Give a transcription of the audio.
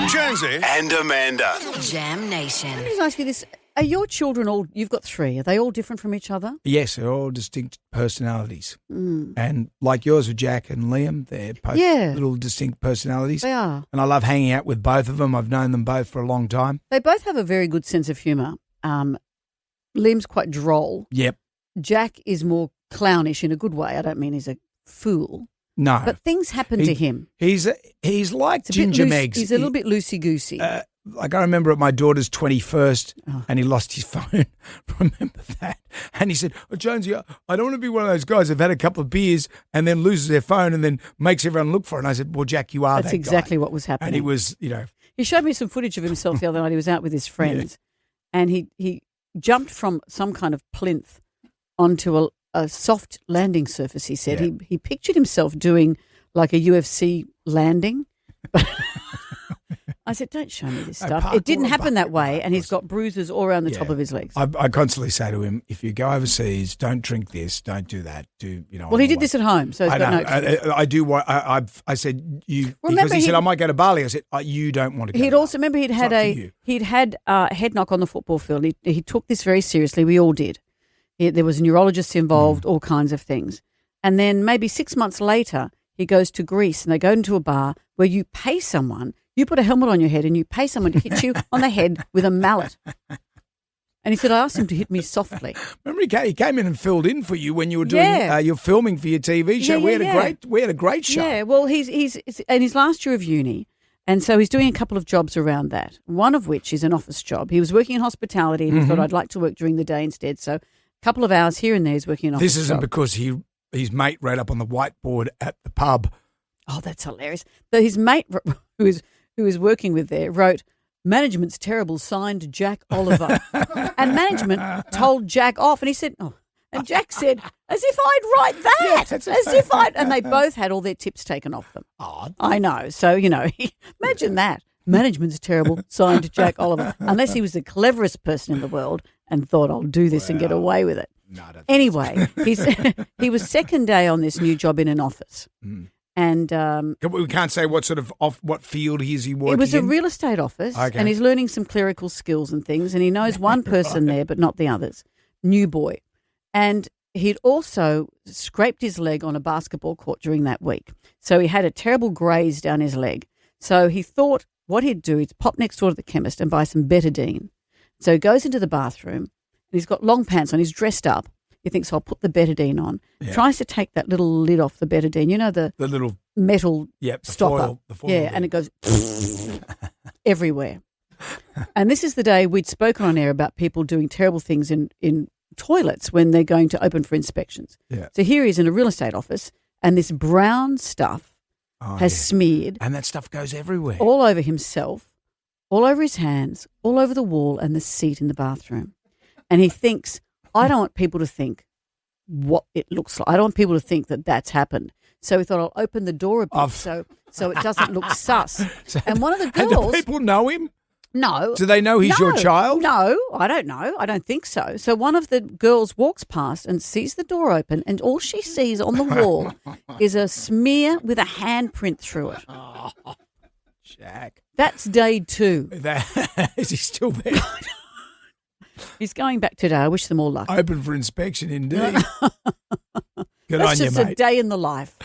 Jonesy and Amanda. Jam Nation. Let me just ask you this. Are your children all, you've got 3, are they all different from each other? Yes, they're all distinct personalities. And like yours with Jack and Liam, they're both little distinct personalities. They are. And I love hanging out with both of them. I've known them both for a long time. They both have a very good sense of humour. Liam's quite droll. Yep. Jack is more clownish in a good way. I don't mean he's a fool. No. But things happen to him. He's like Ginger Meggs. He's a little bit loosey-goosey. Like I remember at my daughter's 21st and he lost his phone. Remember that? And he said, Jonesy, I don't want to be one of those guys who've had a couple of beers and then loses their phone and then makes everyone look for it. And I said, well, Jack, you are That's that exactly guy. what was happening. And he was, He showed me some footage of himself the other night. He was out with his friends and he jumped from some kind of plinth onto a soft landing surface, he said. He pictured himself doing like a UFC landing. I said, don't show me this stuff. It didn't happen that way, and he's got bruises all around the top of his legs. I constantly say to him, if you go overseas, don't drink this, don't do that. Well, he did this at home, so he's got no excuse. I do. I said, Remember, because he said, I might go to Bali. I said, you don't want to go. He'd also, remember, he'd had a head knock on the football field. He took this very seriously. We all did. There was neurologists involved, all kinds of things. And then maybe 6 months later, he goes to Greece and they go into a bar where you pay someone, you put a helmet on your head and you pay someone to hit you on the head with a mallet. And he said, I asked him to hit me softly. Remember he came in and filled in for you when you were doing your filming for your TV show. We had a great show. Yeah, well, he's in his last year of uni. And so he's doing a couple of jobs around that, one of which is an office job. He was working in hospitality and he thought, I'd like to work during the day instead. So a couple of hours here and there he's working in office. This isn't because his mate wrote up on the whiteboard at the pub. Oh, that's hilarious. So his mate who was working with there wrote, management's terrible, signed Jack Oliver. And management told Jack off and he said, and Jack said, as if I'd write that. And they both had all their tips taken off them. Oh, I know. So, imagine that. Management's terrible, signed Jack Oliver. Unless he was the cleverest person in the world and thought, I'll do this and get away with it. No, anyway, he was second day on this new job in an office. And we can't say what sort of what field is he working in? It was a real estate office, and he's learning some clerical skills and things, and he knows one person there but not the others, new boy. And he'd also scraped his leg on a basketball court during that week. So he had a terrible graze down his leg. So he thought what he'd do is pop next door to the chemist and buy some betadine. So he goes into the bathroom, and he's got long pants on, he's dressed up. He thinks, I'll put the betadine on. Tries to take that little lid off the betadine. You know, the little metal stopper. The foil and it goes everywhere. And this is the day we'd spoken on air about people doing terrible things in toilets when they're going to open for inspections. Yeah. So here he is in a real estate office, and this brown stuff has smeared. And that stuff goes everywhere. All over himself, all over his hands, all over the wall and the seat in the bathroom. And he thinks, I don't want people to think what it looks like. I don't want people to think that that's happened. So he thought, I'll open the door a bit so it doesn't look sus. And one of the girls... And do people know him? No. Do they know he's your child? No, I don't know. I don't think so. So one of the girls walks past and sees the door open, and all she sees on the wall is a smear with a handprint through it. Oh, Jack. That's day 2. Is he still there? He's going back today. I wish them all luck. Open for inspection indeed. Good That's on you, just mate. a day in the life.